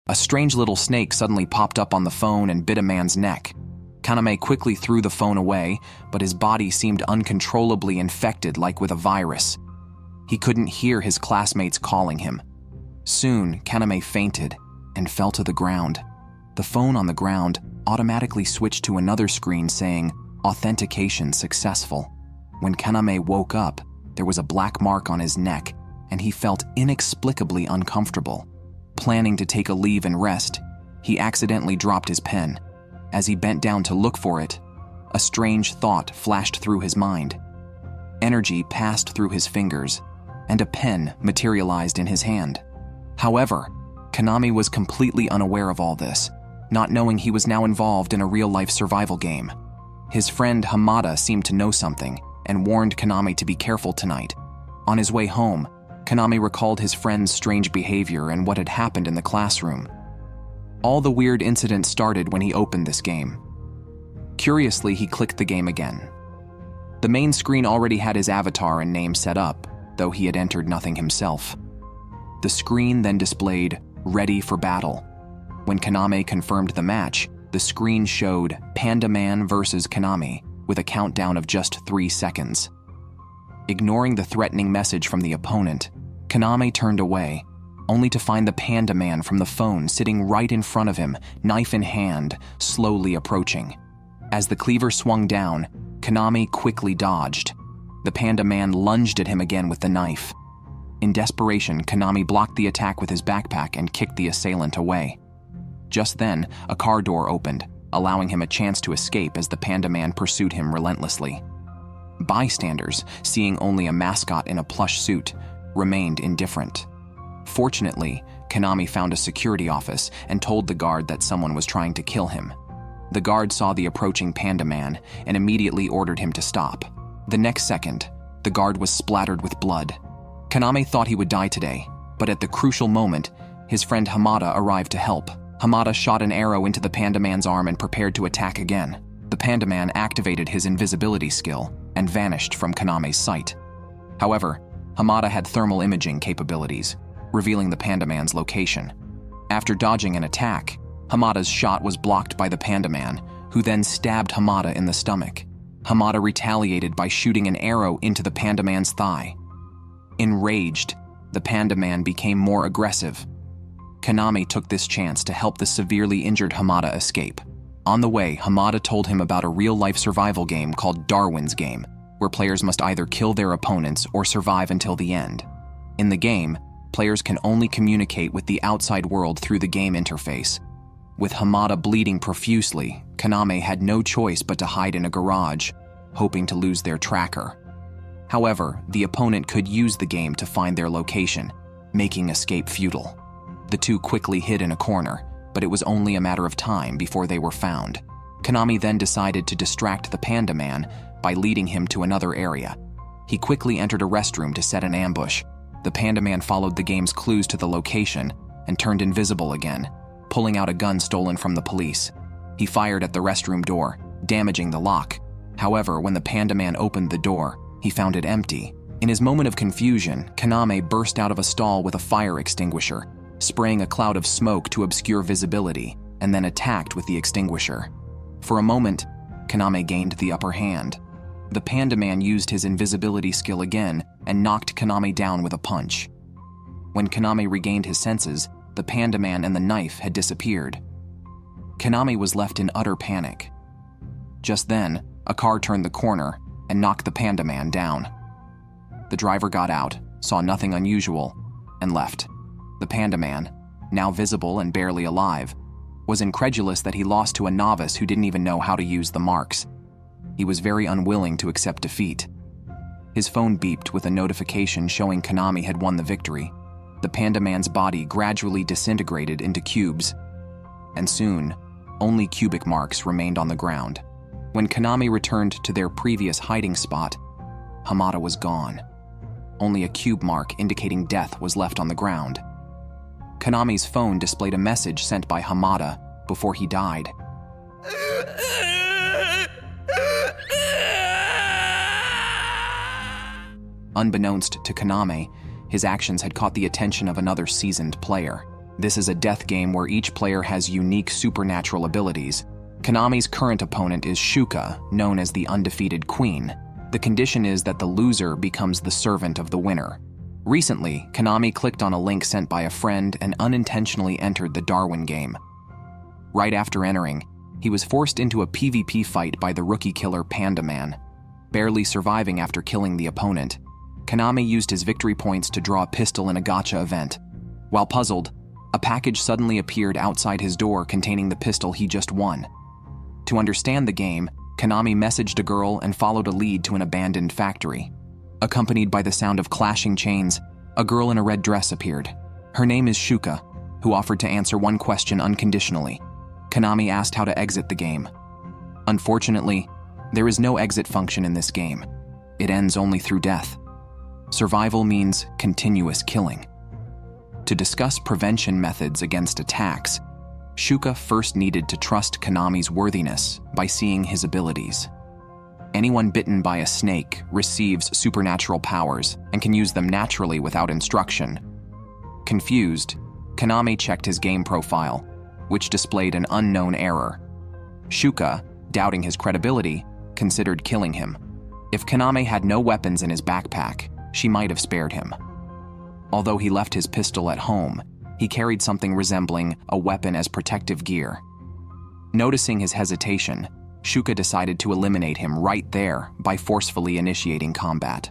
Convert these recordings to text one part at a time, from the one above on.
A strange little snake suddenly popped up on the phone and bit a man's neck. Kaname quickly threw the phone away, but his body seemed uncontrollably infected like with a virus. He couldn't hear his classmates calling him. Soon, Kaname fainted and fell to the ground. The phone on the ground automatically switched to another screen saying, "Authentication successful." When Kaname woke up, there was a black mark on his neck, and he felt inexplicably uncomfortable. Planning to take a leave and rest, he accidentally dropped his pen. As he bent down to look for it, a strange thought flashed through his mind. Energy passed through his fingers, and a pen materialized in his hand. However, Kaname was completely unaware of all this, not knowing he was now involved in a real-life survival game. His friend Hamada seemed to know something and warned Kaname to be careful tonight. On his way home, Kaname recalled his friend's strange behavior and what had happened in the classroom. All the weird incidents started when he opened this game. Curiously, he clicked the game again. The main screen already had his avatar and name set up, though he had entered nothing himself. The screen then displayed, "Ready for battle." When Kaname confirmed the match, the screen showed Panda Man versus Kaname, with a countdown of just 3 seconds. Ignoring the threatening message from the opponent, Kaname turned away, only to find the Panda Man from the phone sitting right in front of him, knife in hand, slowly approaching. As the cleaver swung down, Kaname quickly dodged. The Panda Man lunged at him again with the knife. In desperation, Kaname blocked the attack with his backpack and kicked the assailant away. Just then, a car door opened, allowing him a chance to escape as the Panda Man pursued him relentlessly. Bystanders, seeing only a mascot in a plush suit, remained indifferent. Fortunately, Kaname found a security office and told the guard that someone was trying to kill him. The guard saw the approaching Panda Man and immediately ordered him to stop. The next second, the guard was splattered with blood. Kaname thought he would die today, but at the crucial moment, his friend Hamada arrived to help. Hamada shot an arrow into the Panda Man's arm and prepared to attack again. The Panda Man activated his invisibility skill and vanished from Kaname's sight. However, Hamada had thermal imaging capabilities, revealing the Panda Man's location. After dodging an attack, Hamada's shot was blocked by the Panda Man, who then stabbed Hamada in the stomach. Hamada retaliated by shooting an arrow into the Panda Man's thigh. Enraged, the Panda Man became more aggressive. Kaname took this chance to help the severely injured Hamada escape. On the way, Hamada told him about a real-life survival game called Darwin's Game, where players must either kill their opponents or survive until the end. In the game, players can only communicate with the outside world through the game interface. With Hamada bleeding profusely, Kaname had no choice but to hide in a garage, hoping to lose their tracker. However, the opponent could use the game to find their location, making escape futile. The two quickly hid in a corner, but it was only a matter of time before they were found. Kaname then decided to distract the Panda Man by leading him to another area. He quickly entered a restroom to set an ambush. The Panda Man followed the game's clues to the location and turned invisible again, pulling out a gun stolen from the police. He fired at the restroom door, damaging the lock. However, when the Panda Man opened the door, he found it empty. In his moment of confusion, Kaname burst out of a stall with a fire extinguisher, spraying a cloud of smoke to obscure visibility, and then attacked with the extinguisher. For a moment, Kaname gained the upper hand. The Panda Man used his invisibility skill again and knocked Kaname down with a punch. When Kaname regained his senses, the Panda Man and the knife had disappeared. Kaname was left in utter panic. Just then, a car turned the corner and knocked the Panda Man down. The driver got out, saw nothing unusual, and left. The Panda Man, now visible and barely alive, was incredulous that he lost to a novice who didn't even know how to use the marks. He was very unwilling to accept defeat. His phone beeped with a notification showing Kaname had won the victory. The Panda Man's body gradually disintegrated into cubes, and soon, only cubic marks remained on the ground. When Kaname returned to their previous hiding spot, Hamada was gone. Only a cube mark indicating death was left on the ground. Kaname's phone displayed a message sent by Hamada before he died. Unbeknownst to Kaname, his actions had caught the attention of another seasoned player. This is a death game where each player has unique supernatural abilities. Konami's current opponent is Shuka, known as the Undefeated Queen. The condition is that the loser becomes the servant of the winner. Recently, Konami clicked on a link sent by a friend and unintentionally entered the Darwin game. Right after entering, he was forced into a PvP fight by the rookie killer Panda Man. Barely surviving after killing the opponent, Konami used his victory points to draw a pistol in a gacha event. While puzzled, a package suddenly appeared outside his door containing the pistol he just won. To understand the game, Konami messaged a girl and followed a lead to an abandoned factory. Accompanied by the sound of clashing chains, a girl in a red dress appeared. Her name is Shuka, who offered to answer one question unconditionally. Konami asked how to exit the game. Unfortunately, there is no exit function in this game. It ends only through death. Survival means continuous killing. To discuss prevention methods against attacks, Shuka first needed to trust Konami's worthiness by seeing his abilities. Anyone bitten by a snake receives supernatural powers and can use them naturally without instruction. Confused, Konami checked his game profile, which displayed an unknown error. Shuka, doubting his credibility, considered killing him. If Konami had no weapons in his backpack, she might have spared him. Although he left his pistol at home, he carried something resembling a weapon as protective gear. Noticing his hesitation, Shuka decided to eliminate him right there by forcefully initiating combat.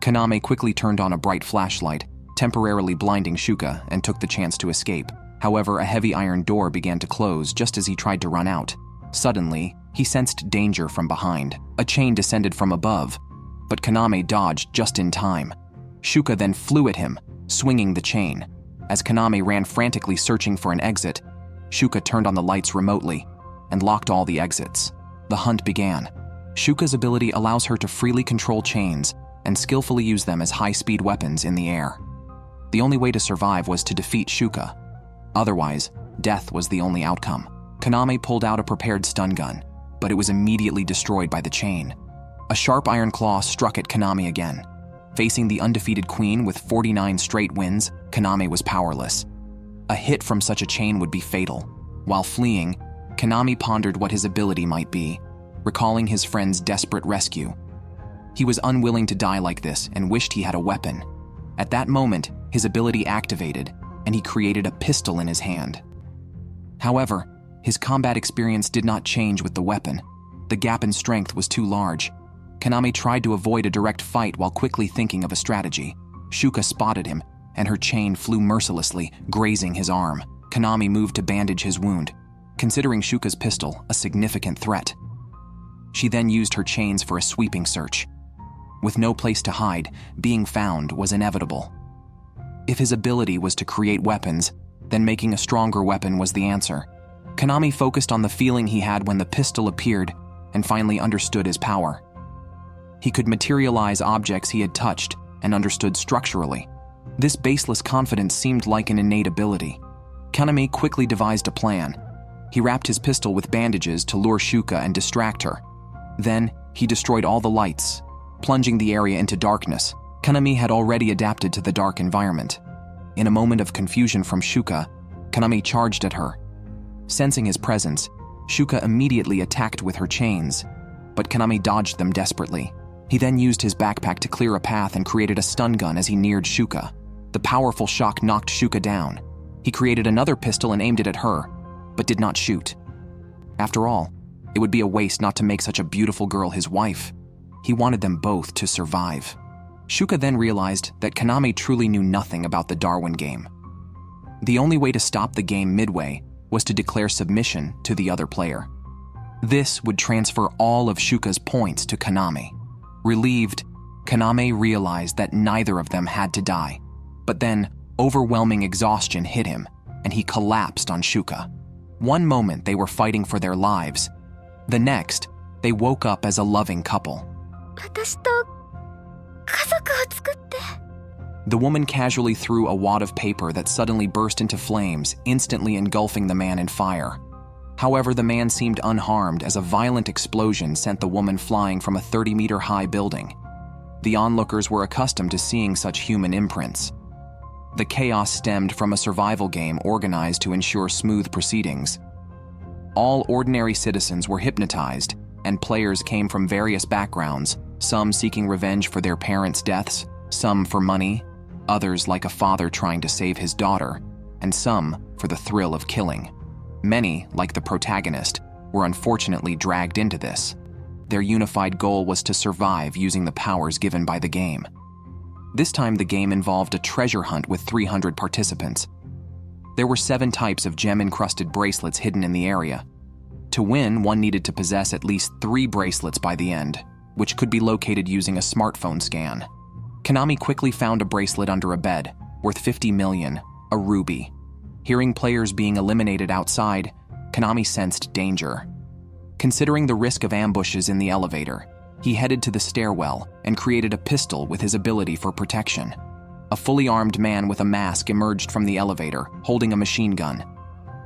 Konami quickly turned on a bright flashlight, temporarily blinding Shuka, and took the chance to escape. However, a heavy iron door began to close just as he tried to run out. Suddenly, he sensed danger from behind. A chain descended from above, but Konami dodged just in time. Shuka then flew at him, swinging the chain. As Konami ran frantically searching for an exit, Shuka turned on the lights remotely and locked all the exits. The hunt began. Shuka's ability allows her to freely control chains and skillfully use them as high-speed weapons in the air. The only way to survive was to defeat Shuka. Otherwise, death was the only outcome. Konami pulled out a prepared stun gun, but it was immediately destroyed by the chain. A sharp iron claw struck at Konami again. Facing the undefeated queen with 49 straight wins, Konami was powerless. A hit from such a chain would be fatal. While fleeing, Konami pondered what his ability might be, recalling his friend's desperate rescue. He was unwilling to die like this and wished he had a weapon. At that moment, his ability activated, and he created a pistol in his hand. However, his combat experience did not change with the weapon. The gap in strength was too large. Konami tried to avoid a direct fight while quickly thinking of a strategy. Shuka spotted him, and her chain flew mercilessly, grazing his arm. Konami moved to bandage his wound, considering Shuka's pistol a significant threat. She then used her chains for a sweeping search. With no place to hide, being found was inevitable. If his ability was to create weapons, then making a stronger weapon was the answer. Konami focused on the feeling he had when the pistol appeared and finally understood his power. He could materialize objects he had touched and understood structurally. This baseless confidence seemed like an innate ability. Konami quickly devised a plan. He wrapped his pistol with bandages to lure Shuka and distract her. Then, he destroyed all the lights, plunging the area into darkness. Konami had already adapted to the dark environment. In a moment of confusion from Shuka, Konami charged at her. Sensing his presence, Shuka immediately attacked with her chains, but Konami dodged them desperately. He then used his backpack to clear a path and created a stun gun as he neared Shuka. The powerful shock knocked Shuka down. He created another pistol and aimed it at her, but did not shoot. After all, it would be a waste not to make such a beautiful girl his wife. He wanted them both to survive. Shuka then realized that Konami truly knew nothing about the Darwin game. The only way to stop the game midway was to declare submission to the other player. This would transfer all of Shuka's points to Konami. Relieved, Konami realized that neither of them had to die. But then, overwhelming exhaustion hit him, and he collapsed on Shuka. One moment they were fighting for their lives. The next, they woke up as a loving couple. The woman casually threw a wad of paper that suddenly burst into flames, instantly engulfing the man in fire. However, the man seemed unharmed as a violent explosion sent the woman flying from a 30-meter high building. The onlookers were accustomed to seeing such human imprints. The chaos stemmed from a survival game organized to ensure smooth proceedings. All ordinary citizens were hypnotized, and players came from various backgrounds, some seeking revenge for their parents' deaths, some for money, others like a father trying to save his daughter, and some for the thrill of killing. Many, like the protagonist, were unfortunately dragged into this. Their unified goal was to survive using the powers given by the game. This time the game involved a treasure hunt with 300 participants. There were 7 types of gem-encrusted bracelets hidden in the area. To win, one needed to possess at least 3 bracelets by the end, which could be located using a smartphone scan. Konami quickly found a bracelet under a bed, worth 50 million, a ruby. Hearing players being eliminated outside, Konami sensed danger. Considering the risk of ambushes in the elevator, he headed to the stairwell and created a pistol with his ability for protection. A fully armed man with a mask emerged from the elevator, holding a machine gun.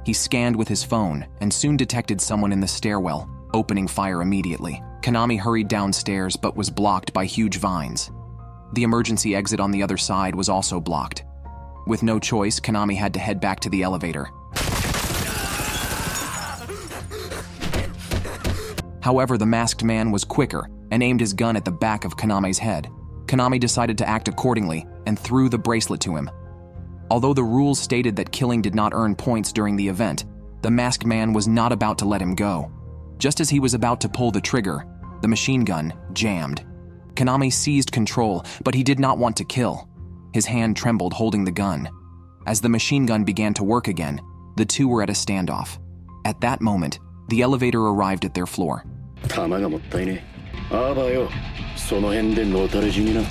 He scanned with his phone and soon detected someone in the stairwell, opening fire immediately. Konami hurried downstairs but was blocked by huge vines. The emergency exit on the other side was also blocked. With no choice, Konami had to head back to the elevator. However, the masked man was quicker and aimed his gun at the back of Konami's head. Konami decided to act accordingly and threw the bracelet to him. Although the rules stated that killing did not earn points during the event, the masked man was not about to let him go. Just as he was about to pull the trigger, the machine gun jammed. Konami seized control, but he did not want to kill. His hand trembled holding the gun. As the machine gun began to work again, the two were at a standoff. At that moment, the elevator arrived at their floor. 弾がもったいねえ。あばよ、その辺でのたれ死にな。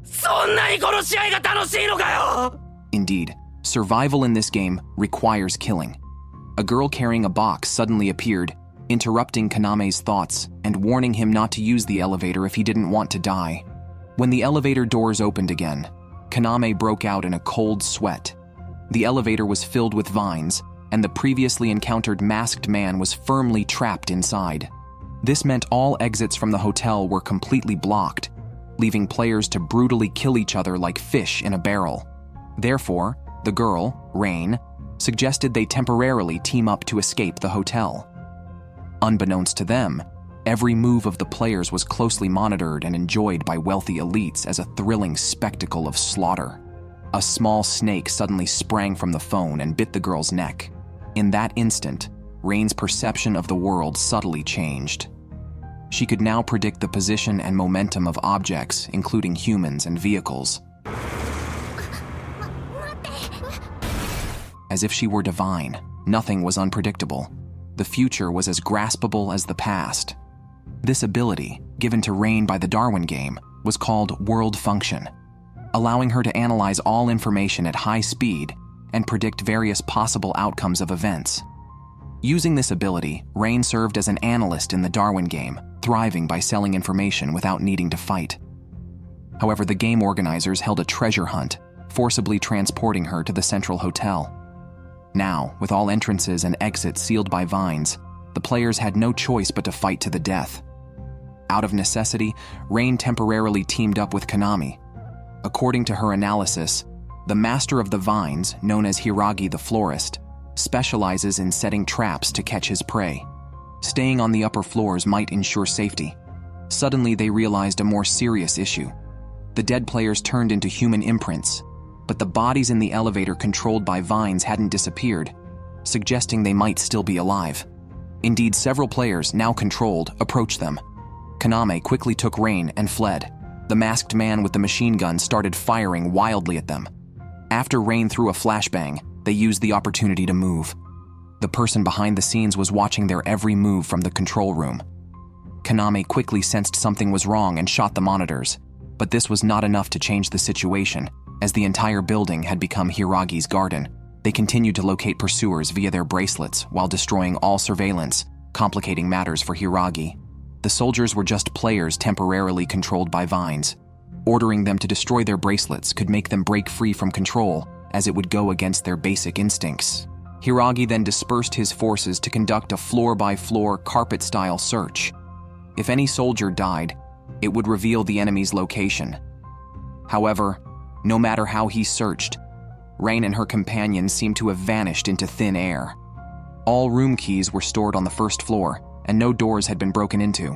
そんなに殺し合いが楽しいのかよ! Indeed, survival in this game requires killing. A girl carrying a box suddenly appeared, interrupting Konami's thoughts and warning him not to use the elevator if he didn't want to die. When the elevator doors opened again, Konami broke out in a cold sweat. The elevator was filled with vines, and the previously encountered masked man was firmly trapped inside. This meant all exits from the hotel were completely blocked, leaving players to brutally kill each other like fish in a barrel. Therefore, the girl, Rain, suggested they temporarily team up to escape the hotel. Unbeknownst to them, every move of the players was closely monitored and enjoyed by wealthy elites as a thrilling spectacle of slaughter. A small snake suddenly sprang from the phone and bit the girl's neck. In that instant, Rain's perception of the world subtly changed. She could now predict the position and momentum of objects, including humans and vehicles. As if she were divine, nothing was unpredictable. The future was as graspable as the past. This ability, given to Rain by the Darwin game, was called World Function, allowing her to analyze all information at high speed and predict various possible outcomes of events. Using this ability, Rain served as an analyst in the Darwin game, thriving by selling information without needing to fight. However, the game organizers held a treasure hunt, forcibly transporting her to the central hotel. Now, with all entrances and exits sealed by vines, the players had no choice but to fight to the death. Out of necessity, Rain temporarily teamed up with Konami. According to her analysis, the master of the vines, known as Hiiragi the florist, specializes in setting traps to catch his prey. Staying on the upper floors might ensure safety. Suddenly, they realized a more serious issue. The dead players turned into human imprints, but the bodies in the elevator controlled by vines hadn't disappeared, suggesting they might still be alive. Indeed, several players, now controlled, approached them. Konami quickly took Rain and fled. The masked man with the machine gun started firing wildly at them. After Rain threw a flashbang, they used the opportunity to move. The person behind the scenes was watching their every move from the control room. Konami quickly sensed something was wrong and shot the monitors, but this was not enough to change the situation, as the entire building had become Hiiragi's garden. They continued to locate pursuers via their bracelets while destroying all surveillance, complicating matters for Hiiragi. The soldiers were just players temporarily controlled by vines. Ordering them to destroy their bracelets could make them break free from control, as it would go against their basic instincts. Hiiragi then dispersed his forces to conduct a floor-by-floor, carpet-style search. If any soldier died, it would reveal the enemy's location. However, No matter how he searched, Rain and her companions seemed to have vanished into thin air. All room keys were stored on the first floor, and no doors had been broken into.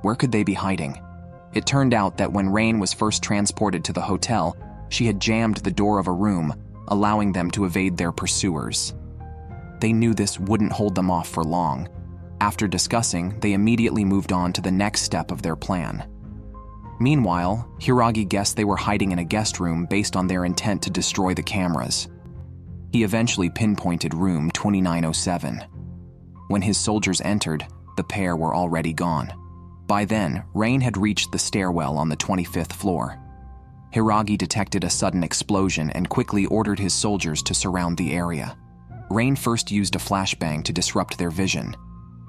Where could they be hiding? It turned out that when Rain was first transported to the hotel, she had jammed the door of a room, allowing them to evade their pursuers. They knew this wouldn't hold them off for long. After discussing, they immediately moved on to the next step of their plan. Meanwhile, Hiiragi guessed they were hiding in a guest room based on their intent to destroy the cameras. He eventually pinpointed room 2907. When his soldiers entered, the pair were already gone. By then, Rain had reached the stairwell on the 25th floor. Hiiragi detected a sudden explosion and quickly ordered his soldiers to surround the area. Rain first used a flashbang to disrupt their vision,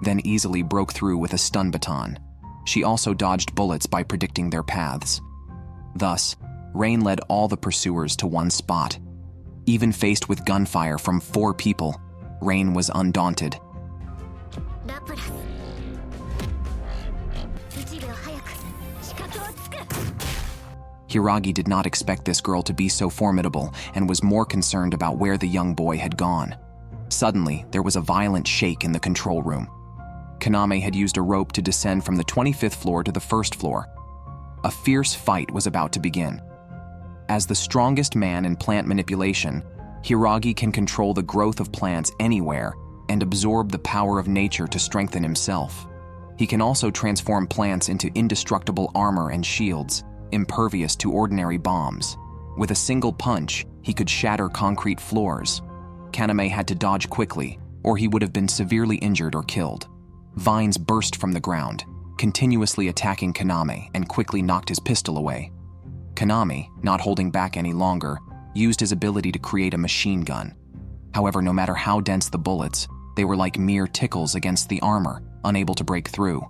then easily broke through with a stun baton. She also dodged bullets by predicting their paths. Thus, Rain led all the pursuers to one spot. Even faced with gunfire from 4 people, Rain was undaunted. Hiiragi did not expect this girl to be so formidable and was more concerned about where the young boy had gone. Suddenly, there was a violent shake in the control room. Kaname had used a rope to descend from the 25th floor to the 1st floor. A fierce fight was about to begin. As the strongest man in plant manipulation, Hiiragi can control the growth of plants anywhere and absorb the power of nature to strengthen himself. He can also transform plants into indestructible armor and shields, impervious to ordinary bombs. With a single punch, he could shatter concrete floors. Kaname had to dodge quickly, or he would have been severely injured or killed. Vines burst from the ground, continuously attacking Kaname, and quickly knocked his pistol away. Kaname, not holding back any longer, used his ability to create a machine gun. However, no matter how dense the bullets, they were like mere tickles against the armor, unable to break through.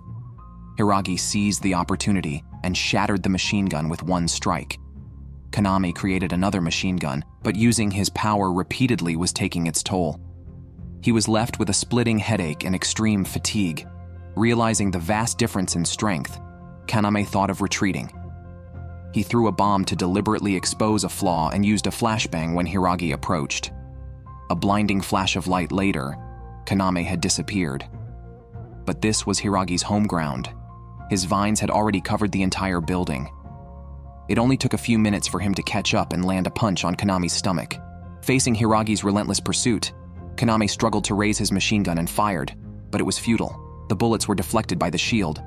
Hiiragi seized the opportunity and shattered the machine gun with one strike. Kaname created another machine gun, but using his power repeatedly was taking its toll. He was left with a splitting headache and extreme fatigue. Realizing the vast difference in strength, Kaname thought of retreating. He threw a bomb to deliberately expose a flaw and used a flashbang when Hiiragi approached. A blinding flash of light later, Kaname had disappeared. But this was Hiiragi's home ground. His vines had already covered the entire building. It only took a few minutes for him to catch up and land a punch on Kaname's stomach. Facing Hiiragi's relentless pursuit, Kaname struggled to raise his machine gun and fired, but it was futile. The bullets were deflected by the shield.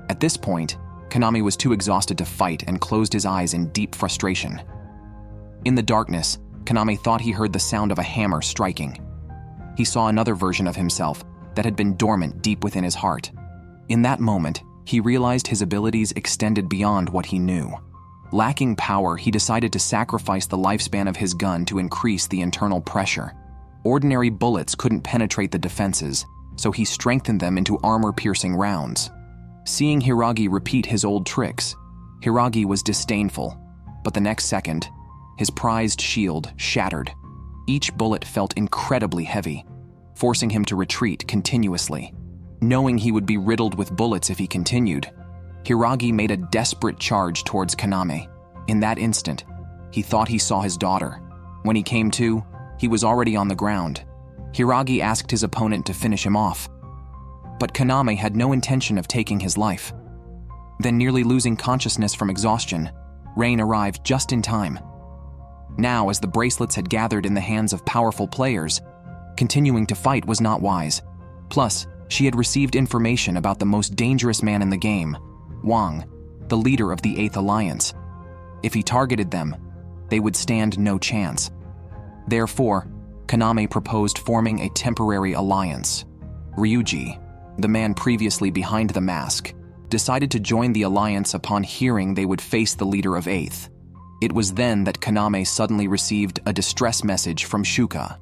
At this point, Kaname was too exhausted to fight and closed his eyes in deep frustration. In the darkness, Kaname thought he heard the sound of a hammer striking. He saw another version of himself that had been dormant deep within his heart. In that moment, he realized his abilities extended beyond what he knew. Lacking power, he decided to sacrifice the lifespan of his gun to increase the internal pressure. Ordinary bullets couldn't penetrate the defenses, so he strengthened them into armor-piercing rounds. Seeing Hiiragi repeat his old tricks, Hiiragi was disdainful, but the next second, his prized shield shattered. Each bullet felt incredibly heavy, forcing him to retreat continuously. Knowing he would be riddled with bullets if he continued, Hiiragi made a desperate charge towards Kaname. In that instant, he thought he saw his daughter. When he came to, he was already on the ground. Hiiragi asked his opponent to finish him off, but Kaname had no intention of taking his life. Then, nearly losing consciousness from exhaustion, Rain arrived just in time. Now, as the bracelets had gathered in the hands of powerful players, continuing to fight was not wise. Plus, she had received information about the most dangerous man in the game, Wang, the leader of the 8th Alliance. If he targeted them, they would stand no chance. Therefore, Kaname proposed forming a temporary alliance. Ryuji, the man previously behind the mask, decided to join the alliance upon hearing they would face the leader of 8th. It was then that Kaname suddenly received a distress message from Shuka.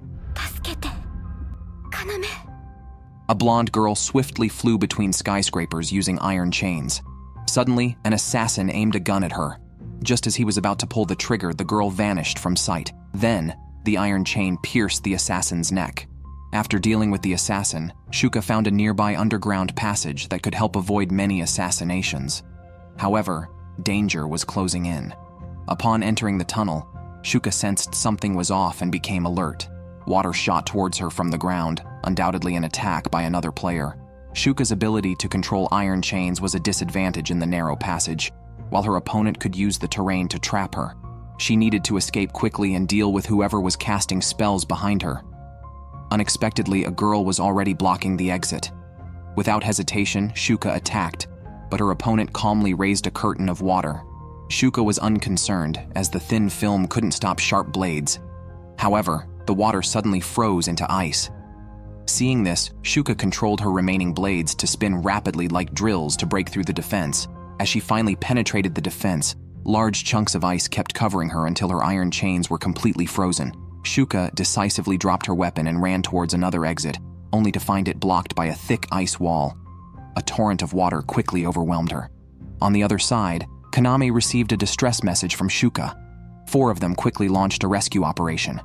A blonde girl swiftly flew between skyscrapers using iron chains. Suddenly, an assassin aimed a gun at her. Just as he was about to pull the trigger, the girl vanished from sight. Then, the iron chain pierced the assassin's neck. After dealing with the assassin, Shuka found a nearby underground passage that could help avoid many assassinations. However, danger was closing in. Upon entering the tunnel, Shuka sensed something was off and became alert. Water shot towards her from the ground, undoubtedly an attack by another player. Shuka's ability to control iron chains was a disadvantage in the narrow passage, while her opponent could use the terrain to trap her. She needed to escape quickly and deal with whoever was casting spells behind her. Unexpectedly, a girl was already blocking the exit. Without hesitation, Shuka attacked, but her opponent calmly raised a curtain of water. Shuka was unconcerned, as the thin film couldn't stop sharp blades. However, the water suddenly froze into ice. Seeing this, Shuka controlled her remaining blades to spin rapidly like drills to break through the defense. As she finally penetrated the defense, large chunks of ice kept covering her until her iron chains were completely frozen. Shuka decisively dropped her weapon and ran towards another exit, only to find it blocked by a thick ice wall. A torrent of water quickly overwhelmed her. On the other side, Kaname received a distress message from Shuka. 4 of them quickly launched a rescue operation.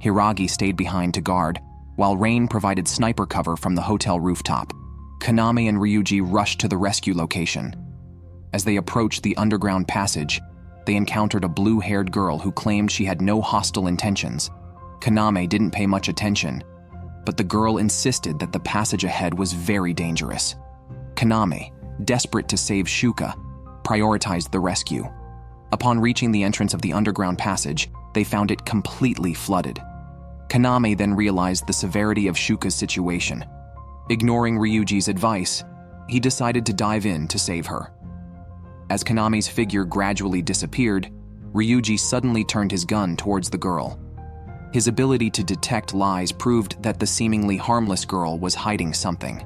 Hiiragi stayed behind to guard, while Rain provided sniper cover from the hotel rooftop. Kaname and Ryuji rushed to the rescue location. As they approached the underground passage, they encountered a blue-haired girl who claimed she had no hostile intentions. Kaname didn't pay much attention, but the girl insisted that the passage ahead was very dangerous. Kaname, desperate to save Shuka, prioritized the rescue. Upon reaching the entrance of the underground passage, they found it completely flooded. Kaname then realized the severity of Shuka's situation. Ignoring Ryuji's advice, he decided to dive in to save her. As Kaname's figure gradually disappeared, Ryuji suddenly turned his gun towards the girl. His ability to detect lies proved that the seemingly harmless girl was hiding something.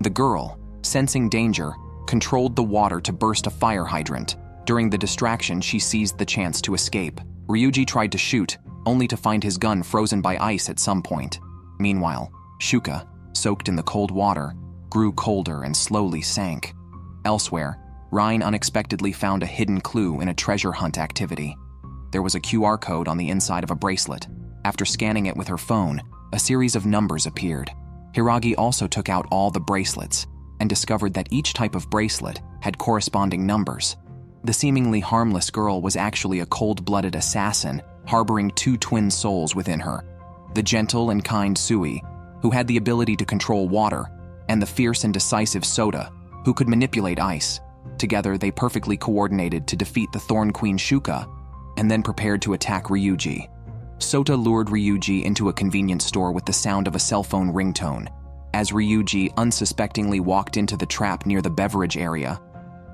The girl, sensing danger, controlled the water to burst a fire hydrant. During the distraction, she seized the chance to escape. Ryuji tried to shoot, only to find his gun frozen by ice at some point. Meanwhile, Shuka, soaked in the cold water, grew colder and slowly sank. Elsewhere, Ryan unexpectedly found a hidden clue in a treasure hunt activity. There was a QR code on the inside of a bracelet. After scanning it with her phone, a series of numbers appeared. Hiiragi also took out all the bracelets and discovered that each type of bracelet had corresponding numbers. The seemingly harmless girl was actually a cold-blooded assassin harboring 2 twin souls within her. The gentle and kind Sui, who had the ability to control water, and the fierce and decisive Sota, who could manipulate ice. Together, they perfectly coordinated to defeat the Thorn Queen Shuka and then prepared to attack Ryuji. Sota lured Ryuji into a convenience store with the sound of a cell phone ringtone. As Ryuji unsuspectingly walked into the trap near the beverage area,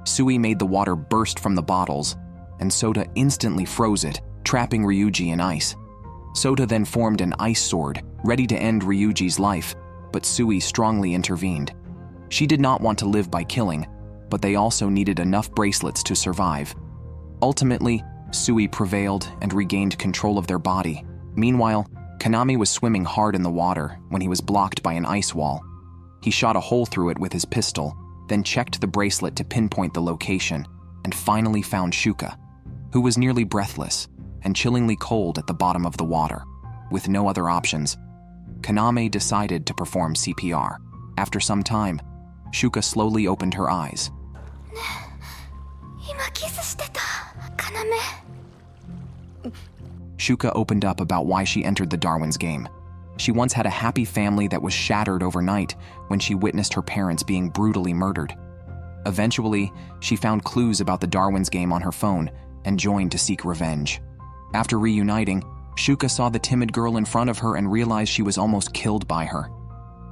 Sui made the water burst from the bottles, and Sota instantly froze it, trapping Ryuji in ice. Sota then formed an ice sword, ready to end Ryuji's life, but Sui strongly intervened. She did not want to live by killing, but they also needed enough bracelets to survive. Ultimately, Sui prevailed and regained control of their body. Meanwhile, Kaname was swimming hard in the water when he was blocked by an ice wall. He shot a hole through it with his pistol, then checked the bracelet to pinpoint the location, and finally found Shuka, who was nearly breathless and chillingly cold at the bottom of the water. With no other options, Kaname decided to perform CPR. After some time, Shuka slowly opened her eyes. Shuka opened up about why she entered the Darwin's game. She once had a happy family that was shattered overnight when she witnessed her parents being brutally murdered. Eventually, she found clues about the Darwin's game on her phone and joined to seek revenge. After reuniting, Shuka saw the timid girl in front of her and realized she was almost killed by her.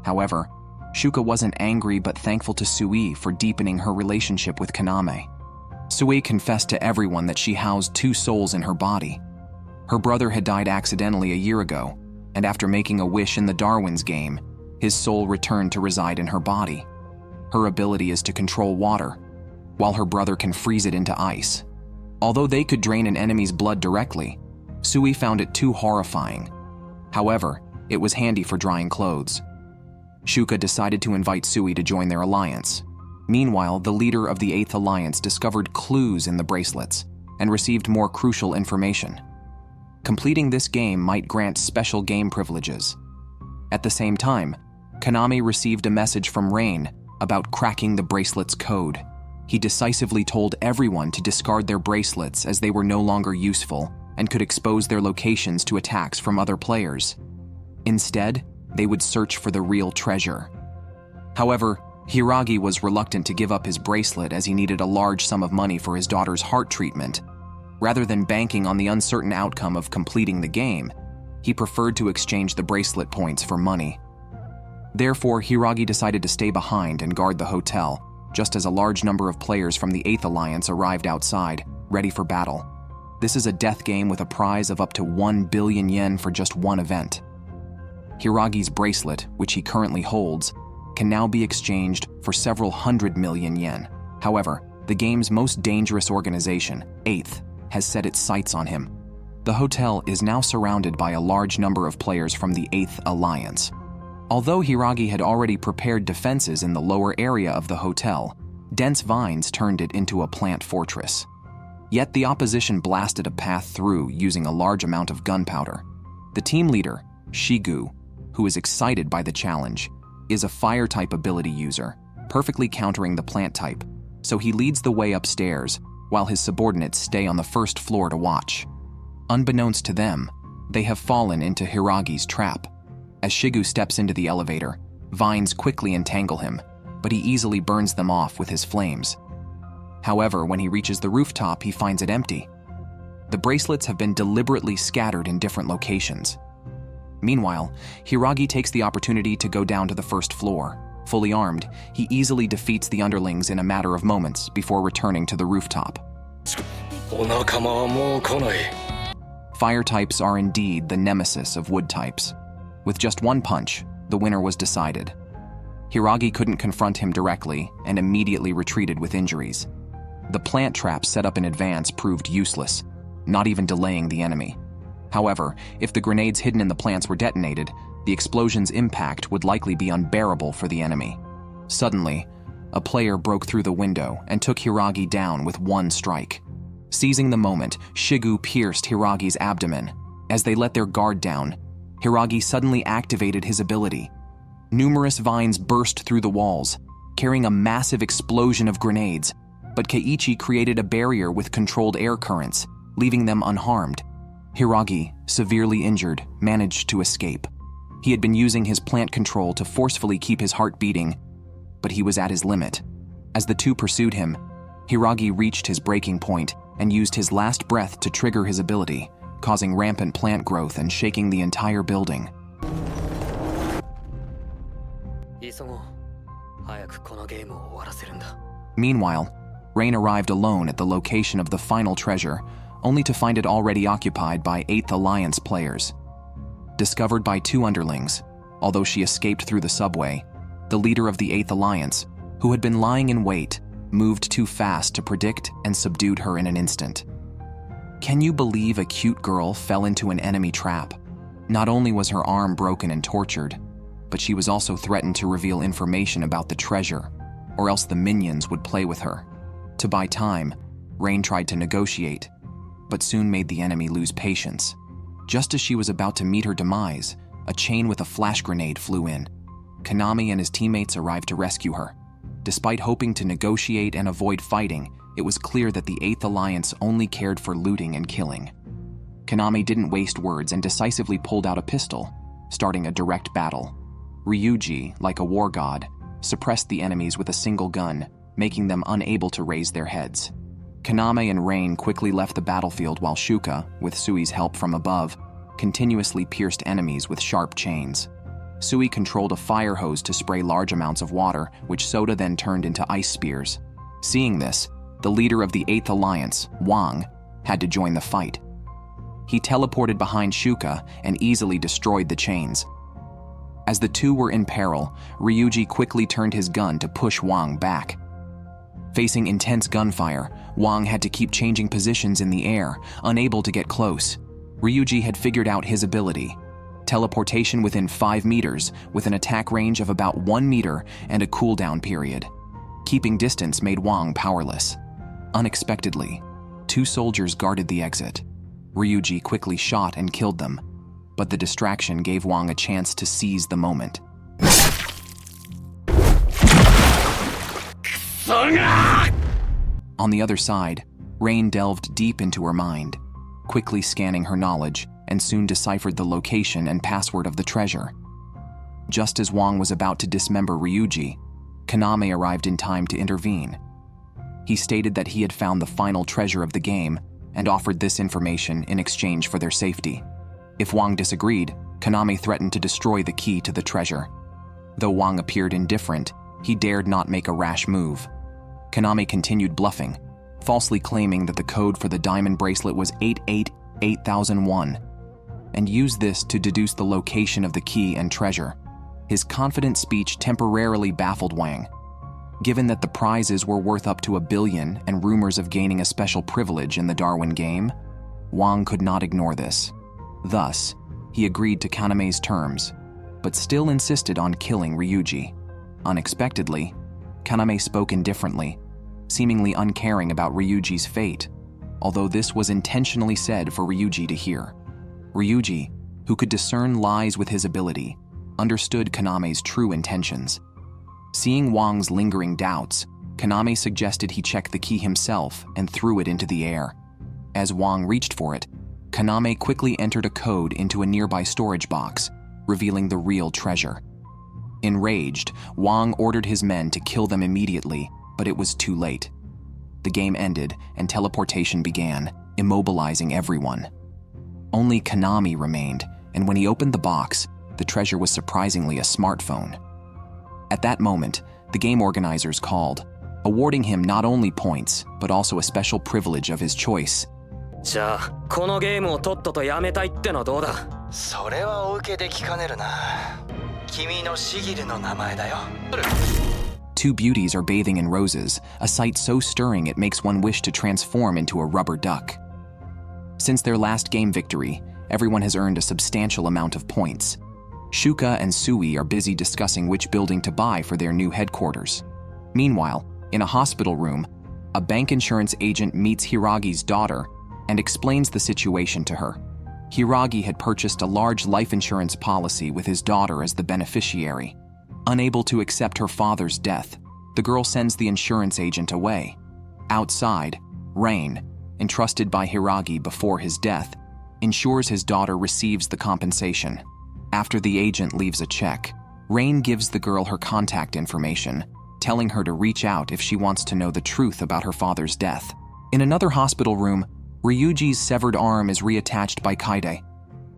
However, Shuka wasn't angry but thankful to Sui for deepening her relationship with Kaname. Sui confessed to everyone that she housed 2 souls in her body. Her brother had died accidentally a year ago, and after making a wish in the Darwin's game, his soul returned to reside in her body. Her ability is to control water, while her brother can freeze it into ice. Although they could drain an enemy's blood directly, Sui found it too horrifying. However, it was handy for drying clothes. Shuka decided to invite Sui to join their alliance. Meanwhile, the leader of the 8th Alliance discovered clues in the bracelets and received more crucial information. Completing this game might grant special game privileges. At the same time, Kaname received a message from Rain about cracking the bracelet's code. He decisively told everyone to discard their bracelets as they were no longer useful and could expose their locations to attacks from other players. Instead, they would search for the real treasure. However, Hiiragi was reluctant to give up his bracelet as he needed a large sum of money for his daughter's heart treatment. Rather than banking on the uncertain outcome of completing the game, he preferred to exchange the bracelet points for money. Therefore, Hiiragi decided to stay behind and guard the hotel, just as a large number of players from the 8th Alliance arrived outside, ready for battle. This is a death game with a prize of up to 1 billion yen for just one event. Hiiragi's bracelet, which he currently holds, can now be exchanged for several 100 million yen. However, the game's most dangerous organization, 8th, has set its sights on him. The hotel is now surrounded by a large number of players from the 8th Alliance. Although Hiiragi had already prepared defenses in the lower area of the hotel, dense vines turned it into a plant fortress. Yet the opposition blasted a path through using a large amount of gunpowder. The team leader, Shigu, who is excited by the challenge, is a fire-type ability user, perfectly countering the plant type, so he leads the way upstairs while his subordinates stay on the first floor to watch. Unbeknownst to them, they have fallen into Hiiragi's trap. As Shigu steps into the elevator, vines quickly entangle him, but he easily burns them off with his flames. However, when he reaches the rooftop, he finds it empty. The bracelets have been deliberately scattered in different locations. Meanwhile, Hiiragi takes the opportunity to go down to the first floor. Fully armed, he easily defeats the underlings in a matter of moments before returning to the rooftop. Fire types are indeed the nemesis of wood types. With just one punch, the winner was decided. Hiiragi couldn't confront him directly and immediately retreated with injuries. The plant trap set up in advance proved useless, not even delaying the enemy. However, if the grenades hidden in the plants were detonated, the explosion's impact would likely be unbearable for the enemy. Suddenly, a player broke through the window and took Hiiragi down with one strike. Seizing the moment, Shigu pierced Hiiragi's abdomen. As they let their guard down, Hiiragi suddenly activated his ability. Numerous vines burst through the walls, carrying a massive explosion of grenades, but Keiichi created a barrier with controlled air currents, leaving them unharmed. Hiiragi, severely injured, managed to escape. He had been using his plant control to forcefully keep his heart beating, but he was at his limit. As the two pursued him, Hiiragi reached his breaking point and used his last breath to trigger his ability, causing rampant plant growth and shaking the entire building. Meanwhile, Rain arrived alone at the location of the final treasure, only to find it already occupied by 8th Alliance players. Discovered by two underlings, although she escaped through the subway, the leader of the 8th Alliance, who had been lying in wait, moved too fast to predict and subdued her in an instant. Can you believe a cute girl fell into an enemy trap? Not only was her arm broken and tortured, but she was also threatened to reveal information about the treasure, or else the minions would play with her. To buy time, Rain tried to negotiate, but soon made the enemy lose patience. Just as she was about to meet her demise, a chain with a flash grenade flew in. Konami and his teammates arrived to rescue her. Despite hoping to negotiate and avoid fighting, it was clear that the 8th Alliance only cared for looting and killing. Konami didn't waste words and decisively pulled out a pistol, starting a direct battle. Ryuji, like a war god, suppressed the enemies with a single gun, making them unable to raise their heads. Konami and Rain quickly left the battlefield while Shuka, with Sui's help from above, continuously pierced enemies with sharp chains. Sui controlled a fire hose to spray large amounts of water, which Soda then turned into ice spears. Seeing this, the leader of the 8th Alliance, Wang, had to join the fight. He teleported behind Shuka and easily destroyed the chains. As the two were in peril, Ryuji quickly turned his gun to push Wang back. Facing intense gunfire, Wang had to keep changing positions in the air, unable to get close. Ryuji had figured out his ability: teleportation within 5 meters, with an attack range of about 1 meter and a cooldown period. Keeping distance made Wang powerless. Unexpectedly, 2 soldiers guarded the exit. Ryuji quickly shot and killed them, but the distraction gave Wang a chance to seize the moment. On the other side, Rain delved deep into her mind, quickly scanning her knowledge, and soon deciphered the location and password of the treasure. Just as Wang was about to dismember Ryuji, Kaname arrived in time to intervene. He stated that he had found the final treasure of the game and offered this information in exchange for their safety. If Wang disagreed, Kaname threatened to destroy the key to the treasure. Though Wang appeared indifferent, he dared not make a rash move. Kaname continued bluffing, falsely claiming that the code for the diamond bracelet was 888001, and used this to deduce the location of the key and treasure. His confident speech temporarily baffled Wang. Given that the prizes were worth up to 1 billion and rumors of gaining a special privilege in the Darwin game, Wang could not ignore this. Thus, he agreed to Kaname's terms, but still insisted on killing Ryuji. Unexpectedly, Kaname spoke indifferently, seemingly uncaring about Ryuji's fate, although this was intentionally said for Ryuji to hear. Ryuji, who could discern lies with his ability, understood Kaname's true intentions. Seeing Wang's lingering doubts, Kaname suggested he check the key himself and threw it into the air. As Wang reached for it, Kaname quickly entered a code into a nearby storage box, revealing the real treasure. Enraged, Wang ordered his men to kill them immediately, but it was too late. The game ended and teleportation began, immobilizing everyone. Only Kaname remained, and when he opened the box, the treasure was surprisingly a smartphone. At that moment, the game organizers called, awarding him not only points, but also a special privilege of his choice. じゃあこのゲームをとっととやめたいってのはどうだ。それはお受けできかねるな。君のシギルの名前だよ。 Two beauties are bathing in roses, a sight so stirring it makes one wish to transform into a rubber duck. Since their last game victory, everyone has earned a substantial amount of points. Shuka and Sui are busy discussing which building to buy for their new headquarters. Meanwhile, in a hospital room, a bank insurance agent meets Hiiragi's daughter and explains the situation to her. Hiiragi had purchased a large life insurance policy with his daughter as the beneficiary. Unable to accept her father's death, the girl sends the insurance agent away. Outside, Rain, entrusted by Hiiragi before his death, ensures his daughter receives the compensation. After the agent leaves a check, Rain gives the girl her contact information, telling her to reach out if she wants to know the truth about her father's death. In another hospital room, Ryuji's severed arm is reattached by Kaide,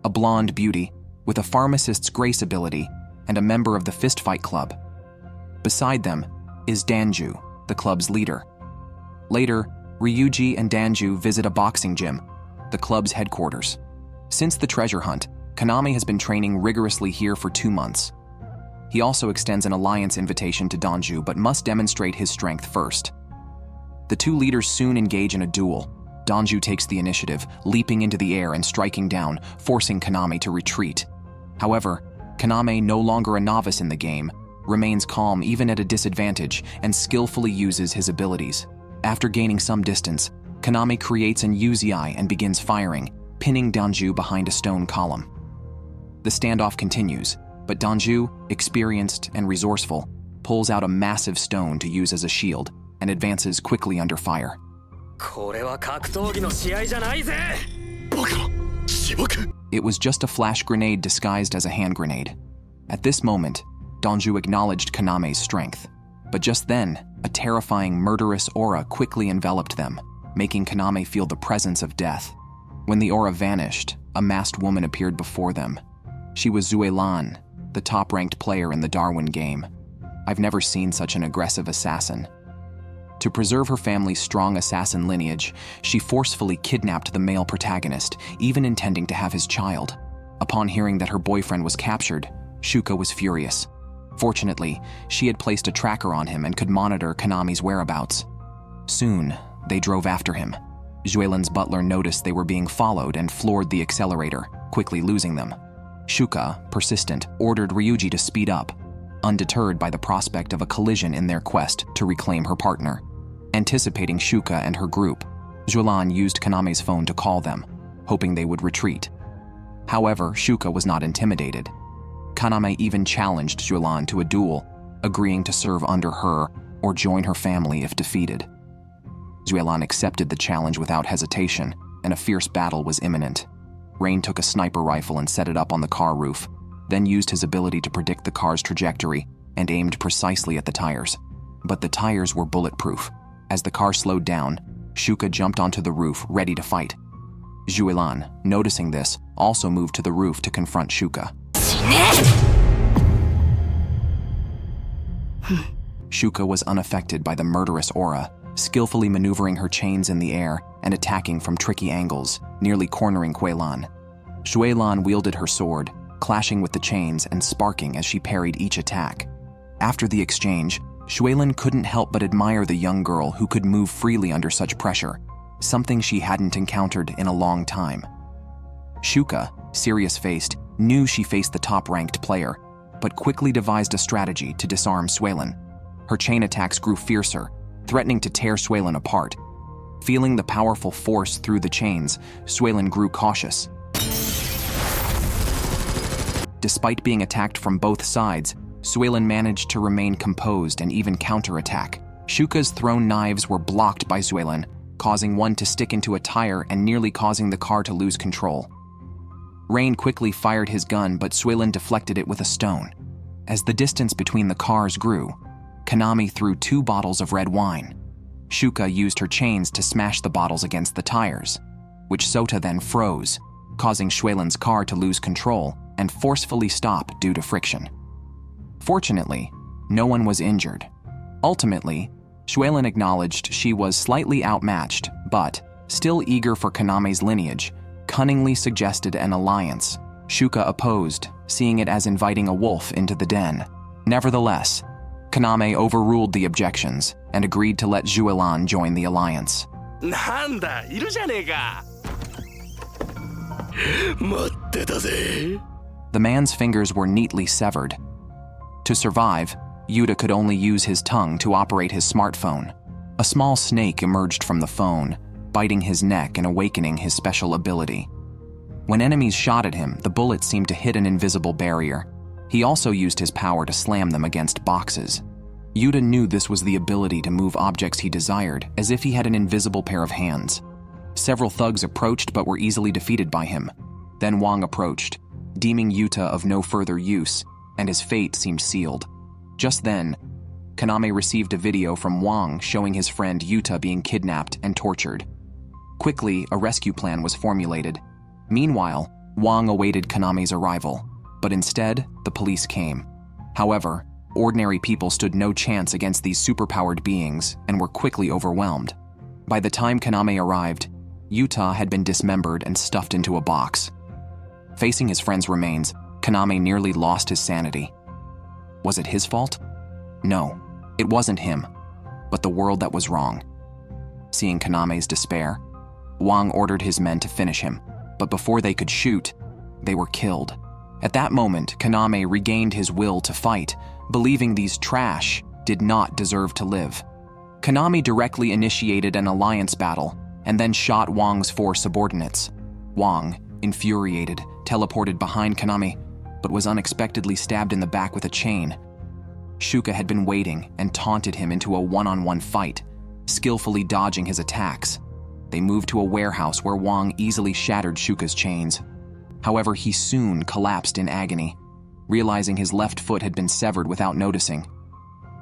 a blonde beauty with a pharmacist's grace ability and a member of the fistfight club. Beside them is Danju, the club's leader. Later, Ryuji and Danju visit a boxing gym, the club's headquarters. Since the treasure hunt, Kaname has been training rigorously here for 2 months. He also extends an alliance invitation to Danju but must demonstrate his strength first. The two leaders soon engage in a duel. Danju takes the initiative, leaping into the air and striking down, forcing Kaname to retreat. However, Kaname, no longer a novice in the game, remains calm even at a disadvantage and skillfully uses his abilities. After gaining some distance, Kaname creates an Uzui and begins firing, pinning Danju behind a stone column. The standoff continues, but Danju, experienced and resourceful, pulls out a massive stone to use as a shield and advances quickly under fire. これは格闘技の試合じゃないぜ。 It was just a flash grenade disguised as a hand grenade. At this moment, Danju acknowledged Kaname's strength, but just then, a terrifying, murderous aura quickly enveloped them, making Kaname feel the presence of death. When the aura vanished, a masked woman appeared before them. She was Zuelan, the top-ranked player in the Darwin game. I've never seen such an aggressive assassin. To preserve her family's strong assassin lineage, she forcefully kidnapped the male protagonist, even intending to have his child. Upon hearing that her boyfriend was captured, Shuka was furious. Fortunately, she had placed a tracker on him and could monitor Kaname's whereabouts. Soon, they drove after him. Zuelan's butler noticed they were being followed and floored the accelerator, quickly losing them. Shuka, persistent, ordered Ryuji to speed up, undeterred by the prospect of a collision in their quest to reclaim her partner. Anticipating Shuka and her group, Zuelan used Kaname's phone to call them, hoping they would retreat. However, Shuka was not intimidated. Kaname even challenged Zuelan to a duel, agreeing to serve under her or join her family if defeated. Zuelan accepted the challenge without hesitation, and a fierce battle was imminent. Rain took a sniper rifle and set it up on the car roof, then used his ability to predict the car's trajectory and aimed precisely at the tires. But the tires were bulletproof. As the car slowed down, Shuka jumped onto the roof, ready to fight. Zuelan, noticing this, also moved to the roof to confront Shuka. Shuka was unaffected by the murderous aura, skillfully maneuvering her chains in the air and attacking from tricky angles, nearly cornering Quaylan. Zuelan wielded her sword, clashing with the chains and sparking as she parried each attack. After the exchange, Zuelan couldn't help but admire the young girl who could move freely under such pressure, something she hadn't encountered in a long time. Shuka, serious-faced, knew she faced the top-ranked player, but quickly devised a strategy to disarm Zuelan. Her chain attacks grew fiercer, threatening to tear Zuelan apart. Feeling the powerful force through the chains, Zuelan grew cautious. Despite being attacked from both sides, Zuelan managed to remain composed and even counterattack. Shuka's thrown knives were blocked by Zuelan, causing one to stick into a tire and nearly causing the car to lose control. Rain quickly fired his gun, but Zuelan deflected it with a stone. As the distance between the cars grew, Konami threw 2 bottles of red wine. Shuka used her chains to smash the bottles against the tires, which Sota then froze, causing Zuelan's car to lose control and forcefully stop due to friction. Fortunately, no one was injured. Ultimately, Zuelan acknowledged she was slightly outmatched, but, still eager for Konami's lineage, cunningly suggested an alliance. Shuka opposed, seeing it as inviting a wolf into the den. Nevertheless, Konami overruled the objections and agreed to let Zuelan join the alliance. なんだ、いるじゃねえか。待ってたぜ。 The man's fingers were neatly severed. To survive, Yuta could only use his tongue to operate his smartphone. A small snake emerged from the phone, biting his neck and awakening his special ability. When enemies shot at him, the bullets seemed to hit an invisible barrier. He also used his power to slam them against boxes. Yuta knew this was the ability to move objects he desired, as if he had an invisible pair of hands. Several thugs approached but were easily defeated by him. Then Wang approached, deeming Yuta of no further use, and his fate seemed sealed. Just then, Konami received a video from Wang showing his friend Yuta being kidnapped and tortured. Quickly, a rescue plan was formulated. Meanwhile, Wang awaited Konami's arrival, but instead, the police came. However, ordinary people stood no chance against these superpowered beings and were quickly overwhelmed. By the time Konami arrived, Yuta had been dismembered and stuffed into a box. Facing his friend's remains, Konami nearly lost his sanity. Was it his fault? No, it wasn't him, but the world that was wrong. Seeing Konami's despair, Wang ordered his men to finish him, but before they could shoot, they were killed. At that moment, Konami regained his will to fight, believing these trash did not deserve to live. Konami directly initiated an alliance battle and then shot Wang's 4 subordinates. Wang, infuriated, teleported behind Konami, but was unexpectedly stabbed in the back with a chain. Shuka had been waiting and taunted him into a one-on-one fight, skillfully dodging his attacks. They moved to a warehouse where Wang easily shattered Shuka's chains. However, he soon collapsed in agony, realizing his left foot had been severed without noticing.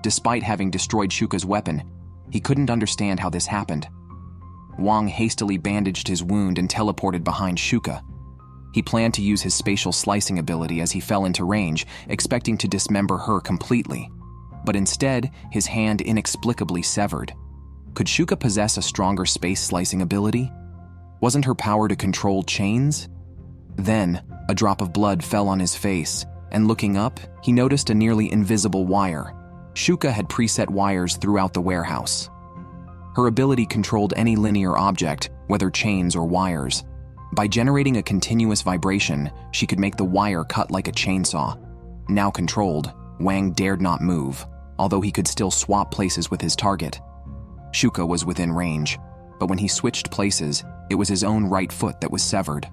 Despite having destroyed Shuka's weapon, he couldn't understand how this happened. Wang hastily bandaged his wound and teleported behind Shuka. He planned to use his spatial slicing ability as he fell into range, expecting to dismember her completely. But instead, his hand inexplicably severed. Could Shuka possess a stronger space slicing ability? Wasn't her power to control chains? Then, a drop of blood fell on his face, and looking up, he noticed a nearly invisible wire. Shuka had preset wires throughout the warehouse. Her ability controlled any linear object, whether chains or wires. By generating a continuous vibration, she could make the wire cut like a chainsaw. Now controlled, Wang dared not move, although he could still swap places with his target. Shuka was within range, but when he switched places, it was his own right foot that was severed.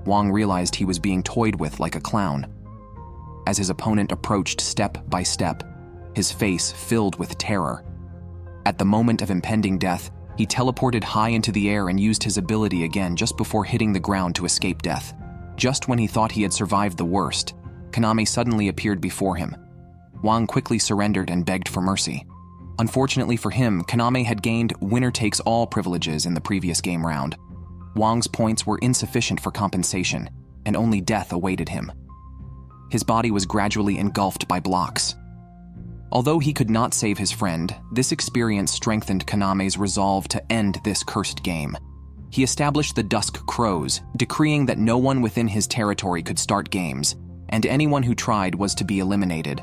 Wang realized he was being toyed with like a clown. As his opponent approached step by step, his face filled with terror. At the moment of impending death, He teleported high into the air and used his ability again just before hitting the ground to escape death. Just when he thought he had survived the worst, Kaname suddenly appeared before him. Wang quickly surrendered and begged for mercy. Unfortunately for him, Kaname had gained winner-takes-all privileges in the previous game round. Wang's points were insufficient for compensation, and only death awaited him. His body was gradually engulfed by blocks. Although he could not save his friend, this experience strengthened Kaname's resolve to end this cursed game. He established the Dusk Crows, decreeing that no one within his territory could start games, and anyone who tried was to be eliminated.